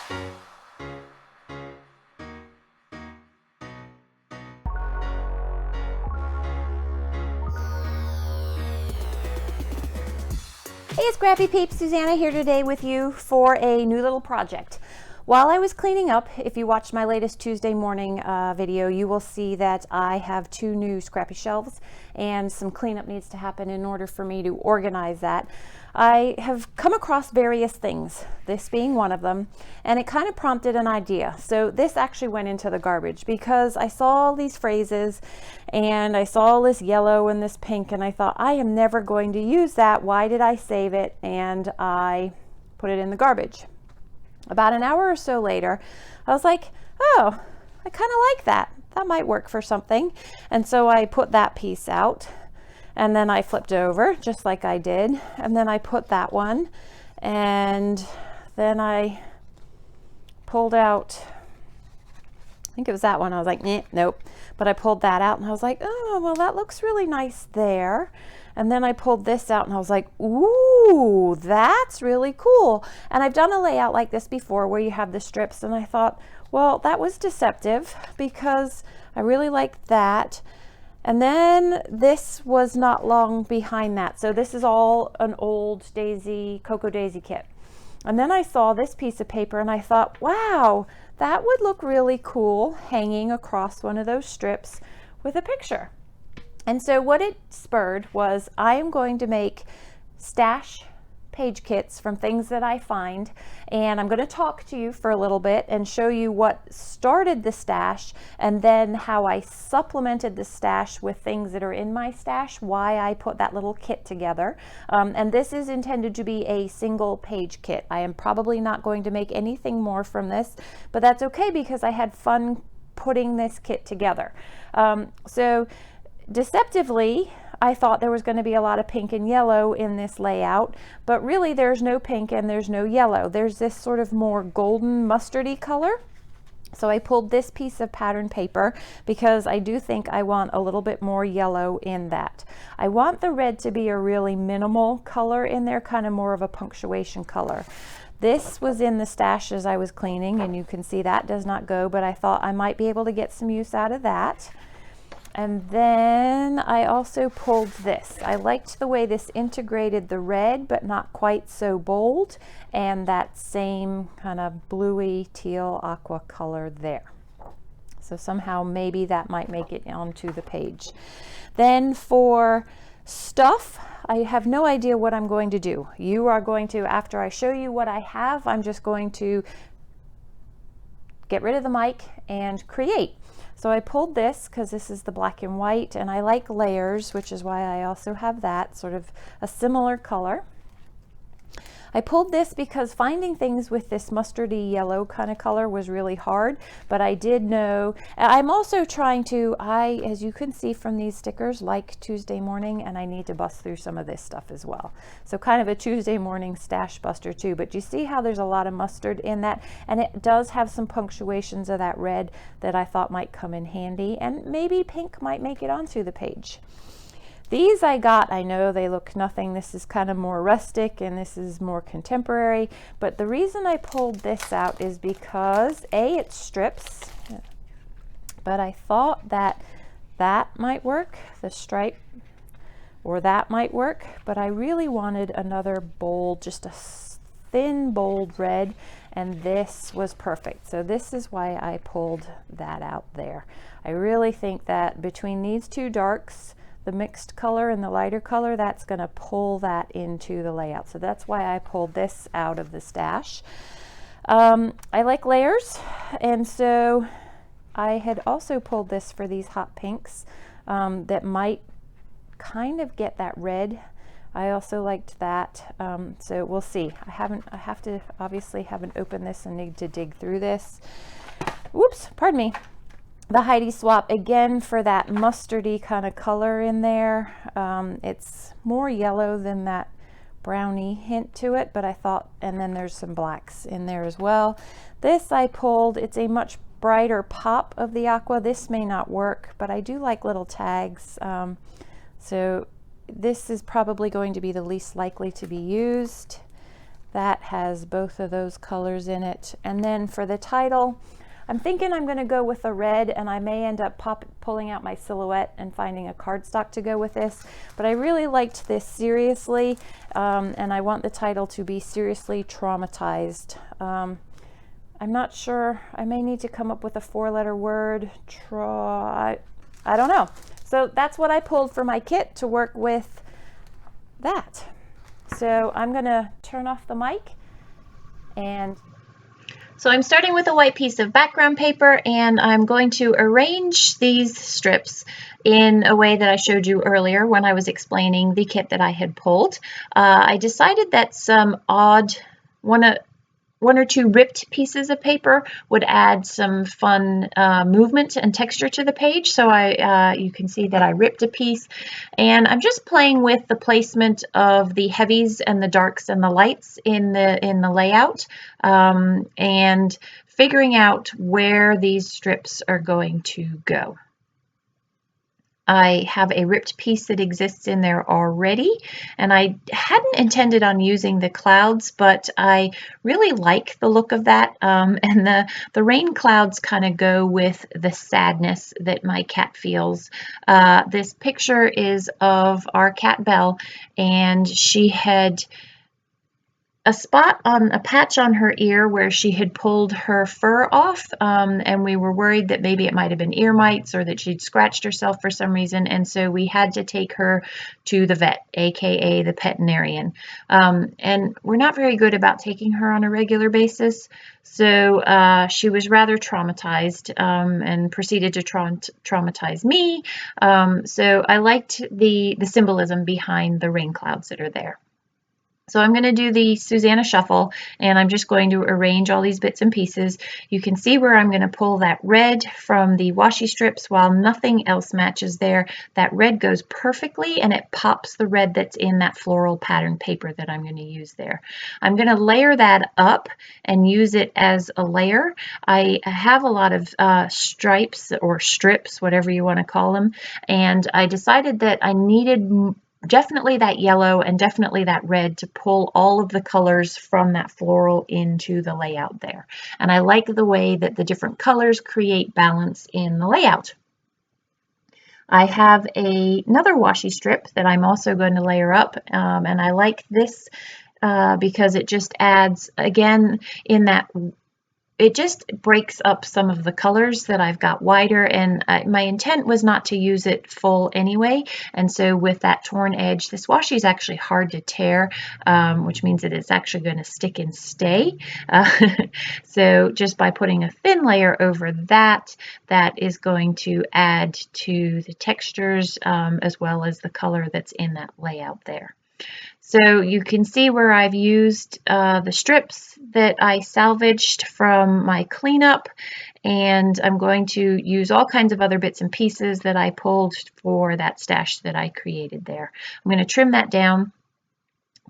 Hey, it's Scrappy Peeps, Suzanna here today with you for a new little project. While I was cleaning up, if you watched my latest Tuesday morning video, you will see that I have 2 new Scrappy shelves and some cleanup needs to happen in order for me to organize that. I have come across various things, this being one of them, and it kind of prompted an idea. So this actually went into the garbage because I saw these phrases and I saw this yellow and this pink and I thought, I am never going to use that. Why did I save it? And I put it in the garbage. About an hour or so later, I was like, oh, I kind of like that. That might work for something. And so I put that piece out. And then I flipped over just like I did. And then I put that one. And then I pulled out, I think it was that one. I was like, nope. But I pulled that out and I was like, oh, well, that looks really nice there. And then I pulled this out and I was like, ooh, that's really cool. And I've done a layout like this before where you have the strips. And I thought, well, that was deceptive because I really liked that. And then this was not long behind that. So this is all an old Cocoa Daisy kit. And then I saw this piece of paper and I thought, wow, that would look really cool hanging across one of those strips with a picture. And so what it spurred was I am going to make stash page kits from things that I find, and I'm going to talk to you for a little bit and show you what started the stash and then how I supplemented the stash with things that are in my stash, why I put that little kit together. And this is intended to be a single page kit. I am probably not going to make anything more from this, but that's okay because I had fun putting this kit together. So deceptively, I thought there was going to be a lot of pink and yellow in this layout, but really there's no pink and there's no yellow. There's this sort of more golden mustardy color. So I pulled this piece of pattern paper because I do think I want a little bit more yellow in that. I want the red to be a really minimal color in there, kind of more of a punctuation color. This was in the stash as I was cleaning, and you can see that does not go, but I thought I might be able to get some use out of that. And then I also pulled this. I liked the way this integrated the red, but not quite so bold, and that same kind of bluey teal aqua color there. So somehow maybe that might make it onto the page. Then for stuff, I have no idea what I'm going to do. You are going to, after I show you what I have, I'm just going to get rid of the mic and create. So I pulled this because this is the black and white, and I like layers, which is why I also have that sort of a similar color. I pulled this because finding things with this mustardy yellow kind of color was really hard, but I did know, I'm also trying to, as you can see from these stickers, like Tuesday morning, and I need to bust through some of this stuff as well. So kind of a Tuesday morning stash buster too, but you see how there's a lot of mustard in that, and it does have some punctuations of that red that I thought might come in handy, and maybe pink might make it onto the page. These I got, I know they look nothing. This is kind of more rustic and this is more contemporary, but the reason I pulled this out is because A, it strips, but I thought that that might work, the stripe, or that might work, but I really wanted another bold, just a thin bold red, and this was perfect. So this is why I pulled that out there. I really think that between these two darks, the mixed color and the lighter color, that's going to pull that into the layout. So that's why I pulled this out of the stash. I like layers, and so I had also pulled this for these hot pinks that might kind of get that red. I also liked that, so we'll see. I obviously haven't opened this and need to dig through this. Whoops, pardon me. The Heidi swap again for that mustardy kind of color in there. It's more yellow than that brownie hint to it, but I thought, and then there's some blacks in there as well. This I pulled, it's a much brighter pop of the aqua. This may not work, but I do like little tags. So this is probably going to be the least likely to be used. That has both of those colors in it. And then for the title, I'm thinking I'm going to go with a red, and I may end up pulling out my silhouette and finding a cardstock to go with this. But I really liked this Seriously, and I want the title to be Seriously Traumatized. I'm not sure. I may need to come up with a 4-letter word. I don't know. So that's what I pulled for my kit to work with that. So I'm going to turn off the mic and... So I'm starting with a white piece of background paper, and I'm going to arrange these strips in a way that I showed you earlier when I was explaining the kit that I had pulled. I decided that some odd, one or two ripped pieces of paper would add some fun movement and texture to the page. So you can see that I ripped a piece, and I'm just playing with the placement of the heavies and the darks and the lights in the layout, and figuring out where these strips are going to go. I have a ripped piece that exists in there already, and I hadn't intended on using the clouds, but I really like the look of that, and the rain clouds kind of go with the sadness that my cat feels. This picture is of our cat Belle, and she had a patch on her ear where she had pulled her fur off, and we were worried that maybe it might have been ear mites or that she'd scratched herself for some reason, and so we had to take her to the vet, aka the veterinarian. And we're not very good about taking her on a regular basis, so she was rather traumatized, and proceeded to traumatize me. So I liked the symbolism behind the rain clouds that are there. So I'm going to do the Suzanna shuffle, and I'm just going to arrange all these bits and pieces. You can see where I'm going to pull that red from the washi strips while nothing else matches there. That red goes perfectly, and it pops the red that's in that floral pattern paper that I'm going to use there. I'm going to layer that up and use it as a layer. I have a lot of stripes or strips, whatever you want to call them, and I decided that I needed definitely that yellow and definitely that red to pull all of the colors from that floral into the layout there. And I like the way that the different colors create balance in the layout. I have another washi strip that I'm also going to layer up, and I like this because it just adds, again, it just breaks up some of the colors that I've got wider, and my intent was not to use it full anyway, and so with that torn edge, this washi is actually hard to tear, which means that it's actually going to stick and stay. So just by putting a thin layer over that is going to add to the textures, as well as the color that's in that layout there. So you can see where I've used the strips that I salvaged from my cleanup, and I'm going to use all kinds of other bits and pieces that I pulled for that stash that I created there. I'm going to trim that down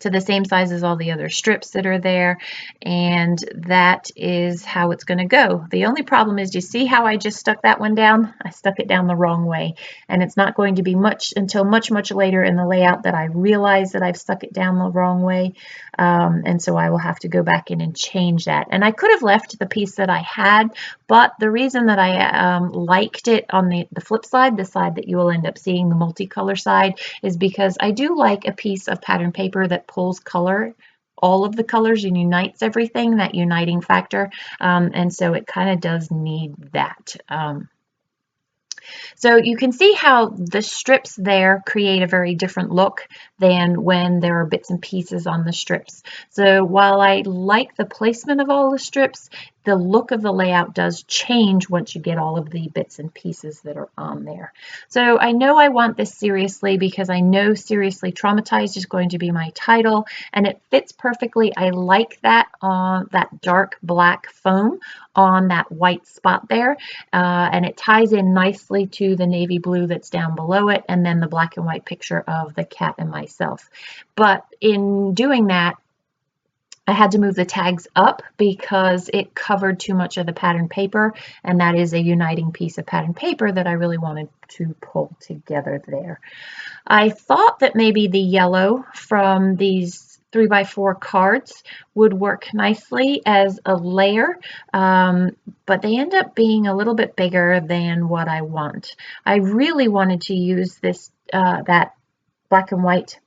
to the same size as all the other strips that are there, and that is how it's going to go. The only problem is, you see how I just stuck that one down? I stuck it down the wrong way, and it's not going to be much until much later in the layout that I realize that I've stuck it down the wrong way, and so I will have to go back in and change that. And I could have left the piece that I had, but the reason that I liked it on the flip side, the side that you will end up seeing, the multicolor side, is because I do like a piece of pattern paper that pulls color, all of the colors, and unites everything, that uniting factor, and so it kind of does need that. So you can see how the strips there create a very different look than when there are bits and pieces on the strips. So while I like the placement of all the strips, the look of the layout does change once you get all of the bits and pieces that are on there. So I know I want this Seriously because I know Seriously Traumatized is going to be my title, and it fits perfectly. I like that on that dark black foam on that white spot there, and it ties in nicely to the navy blue that's down below it, and then the black and white picture of the cat and myself. But in doing that, I had to move the tags up because it covered too much of the pattern paper, and that is a uniting piece of pattern paper that I really wanted to pull together there. I thought that maybe the yellow from these 3x4 cards would work nicely as a layer, but they end up being a little bit bigger than what I want. I really wanted to use this that black and white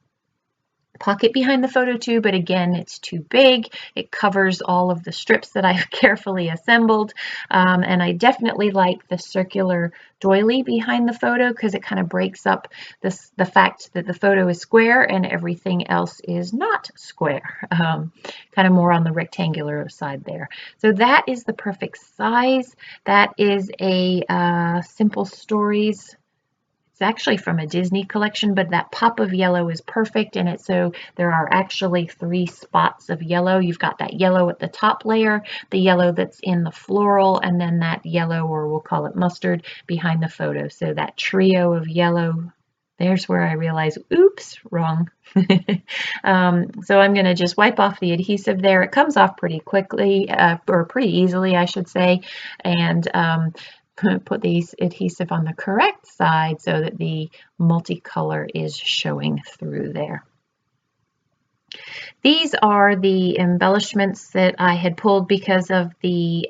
pocket behind the photo too, but again, it's too big. It covers all of the strips that I've carefully assembled, and I definitely like the circular doily behind the photo because it kind of breaks up the fact that the photo is square and everything else is not square, kind of more on the rectangular side there. So that is the perfect size. That is a Simple Stories. It's actually from a Disney collection, but that pop of yellow is perfect in it. So there are actually 3 spots of yellow. You've got that yellow at the top layer, the yellow that's in the floral, and then that yellow, or we'll call it mustard, behind the photo. So that trio of yellow, there's where I realize, oops, wrong. So I'm going to just wipe off the adhesive there. It comes off pretty quickly, or pretty easily, I should say. And put the adhesive on the correct side so that the multicolor is showing through there. These are the embellishments that I had pulled because of the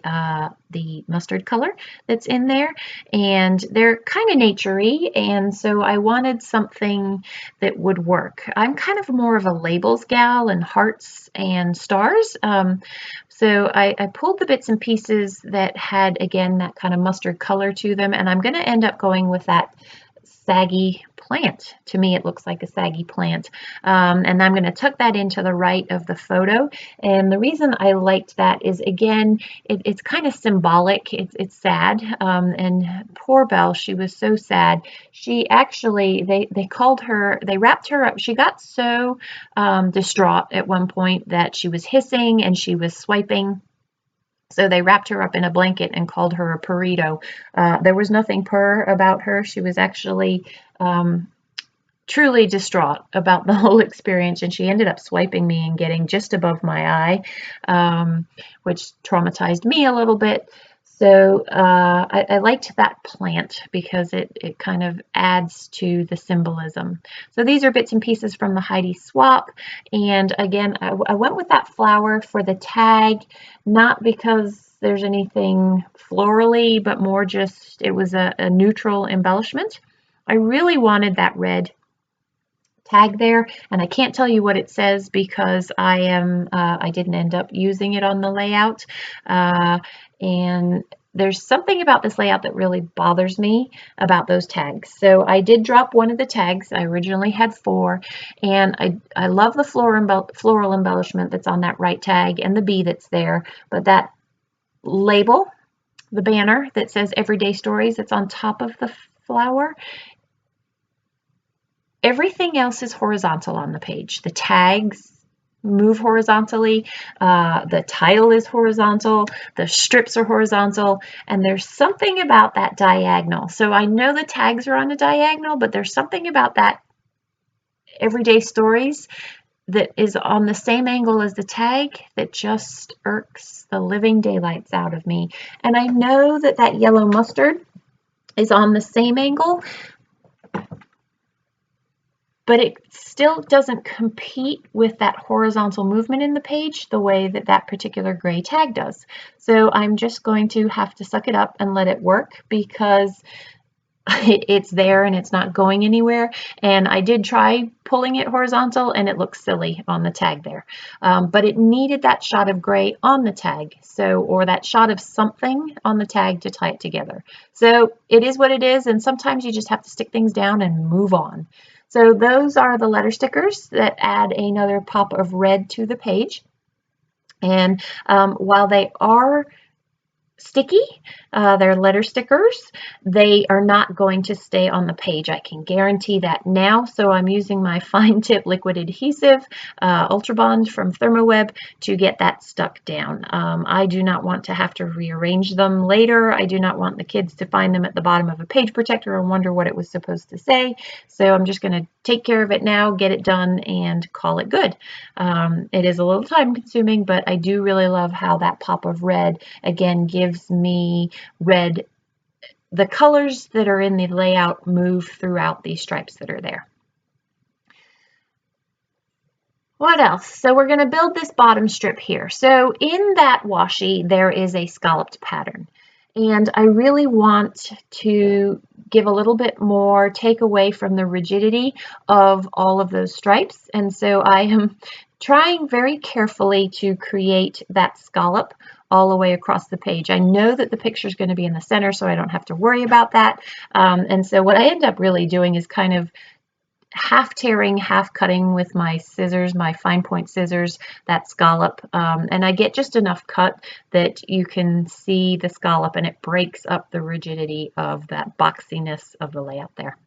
mustard color that's in there, and they're kind of naturey, and so I wanted something that would work. I'm kind of more of a labels gal and hearts and stars, so I pulled the bits and pieces that had, again, that kind of mustard color to them, and I'm going to end up going with that saggy plant. To me, it looks like a saggy plant. And I'm going to tuck that into the right of the photo. And the reason I liked that is, again, it's kind of symbolic. It's sad. And poor Belle, she was so sad. She actually, they called her, they wrapped her up. She got so distraught at one point that she was hissing and she was swiping. So they wrapped her up in a blanket and called her a purrito. There was nothing purr about her. She was actually truly distraught about the whole experience, and she ended up swiping me and getting just above my eye, which traumatized me a little bit. So I liked that plant because it kind of adds to the symbolism. So these are bits and pieces from the Heidi swap. And again, I went with that flower for the tag, not because there's anything florally, but more just it was a neutral embellishment. I really wanted that red tag there, and I can't tell you what it says because I didn't end up using it on the layout, and there's something about this layout that really bothers me about those tags. So I did drop one of the tags. I originally had 4, and I love the floral embellishment that's on that right tag and the bee that's there, but that label, the banner that says Everyday Stories, that's on top of the flower, everything else is horizontal on the page. The tags move horizontally, the title is horizontal, the strips are horizontal, and there's something about that diagonal. So I know the tags are on a diagonal, but there's something about that Everyday Stories that is on the same angle as the tag that just irks the living daylights out of me. And I know that that yellow mustard is on the same angle, but it still doesn't compete with that horizontal movement in the page the way that that particular gray tag does. So I'm just going to have to suck it up and let it work because it's there and it's not going anywhere. And I did try pulling it horizontal and it looks silly on the tag there. But it needed that shot of gray on the tag, or that shot of something on the tag to tie it together. So it is what it is, and sometimes you just have to stick things down and move on. So those are the letter stickers that add another pop of red to the page. And while they are sticky, they're letter stickers, they are not going to stay on the page. I can guarantee that now. So I'm using my fine tip liquid adhesive, Ultra Bond from Thermoweb, to get that stuck down. I do not want to have to rearrange them later. I do not want the kids to find them at the bottom of a page protector and wonder what it was supposed to say. So I'm just going to take care of it now, get it done, and call it good. It is a little time consuming, but I do really love how that pop of red again gives me red. The colors that are in the layout move throughout these stripes that are there. What else? So we're going to build this bottom strip here. So in that washi, there is a scalloped pattern. And I really want to give a little bit more take away from the rigidity of all of those stripes. And so I am trying very carefully to create that scallop all the way across the page. I know that the picture is going to be in the center, so I don't have to worry about that. And so what I end up really doing is kind of half tearing, half cutting with my scissors, my fine point scissors, that scallop. And I get just enough cut that you can see the scallop and it breaks up the rigidity of that boxiness of the layout there.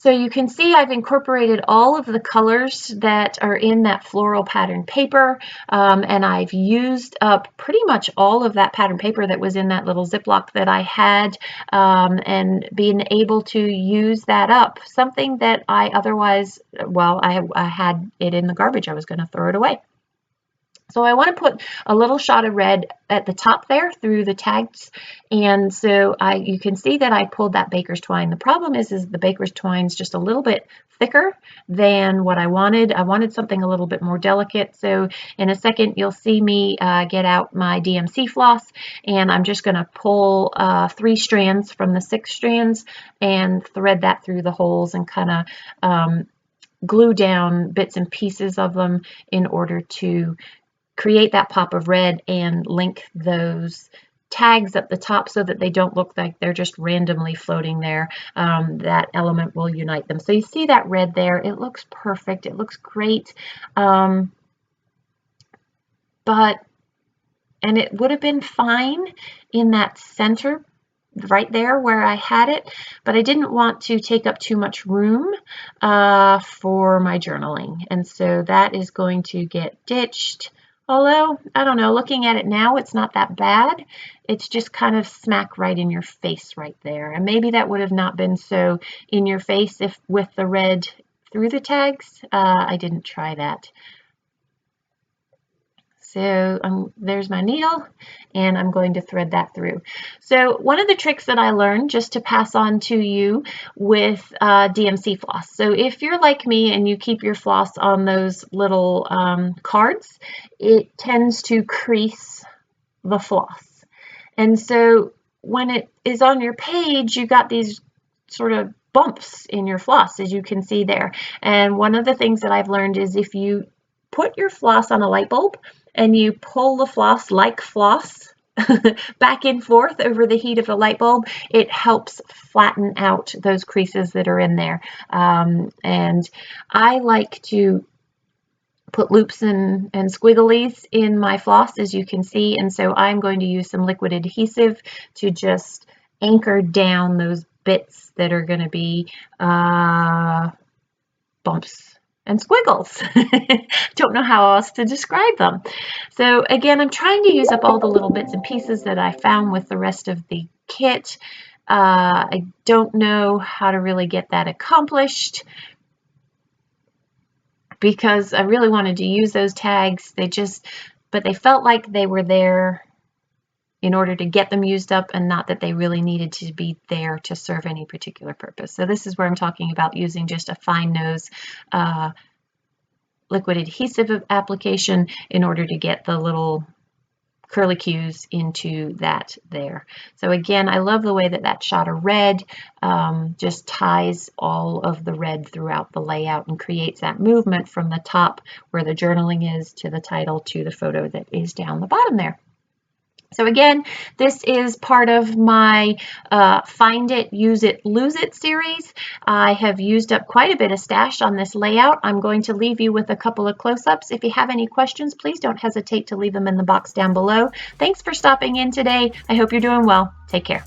So you can see I've incorporated all of the colors that are in that floral pattern paper, and I've used up pretty much all of that pattern paper that was in that little Ziploc that I had, and being able to use that up, something that I otherwise, well, I had it in the garbage. I was going to throw it away. So I want to put a little shot of red at the top there through the tags. And so you can see that I pulled that baker's twine. The problem is the baker's twine is just a little bit thicker than what I wanted. I wanted something a little bit more delicate. So in a second, you'll see me get out my DMC floss, and I'm just going to pull 3 strands from the 6 strands and thread that through the holes and kind of glue down bits and pieces of them in order to create that pop of red and link those tags up the top so that they don't look like they're just randomly floating there. That element will unite them. So you see that red there. It looks perfect. It looks great. And it would have been fine in that center right there where I had it, but I didn't want to take up too much room for my journaling. And so that is going to get ditched. Although, I don't know, looking at it now, it's not that bad. It's just kind of smack right in your face right there. And maybe that would have not been so in your face if with the red through the tags. I didn't try that. So there's my needle, and I'm going to thread that through. So one of the tricks that I learned, just to pass on to you with DMC floss. So if you're like me and you keep your floss on those little cards, it tends to crease the floss. And so when it is on your page, you got these sort of bumps in your floss, as you can see there. And one of the things that I've learned is if you put your floss on a light bulb and you pull the floss like floss back and forth over the heat of the light bulb, it helps flatten out those creases that are in there. And I like to put loops and squigglies in my floss, as you can see, and so I'm going to use some liquid adhesive to just anchor down those bits that are going to be bumps and squiggles. Don't know how else to describe them. So again, I'm trying to use up all the little bits and pieces that I found with the rest of the kit. I don't know how to really get that accomplished because I really wanted to use those tags. But they felt like they were there in order to get them used up and not that they really needed to be there to serve any particular purpose. So this is where I'm talking about using just a fine nose liquid adhesive application in order to get the little curlicues into that there. So again, I love the way that that shot of red just ties all of the red throughout the layout and creates that movement from the top where the journaling is to the title to the photo that is down the bottom there. So again, this is part of my Find It, Use It, Lose It series. I have used up quite a bit of stash on this layout. I'm going to leave you with a couple of close-ups. If you have any questions, please don't hesitate to leave them in the box down below. Thanks for stopping in today. I hope you're doing well. Take care.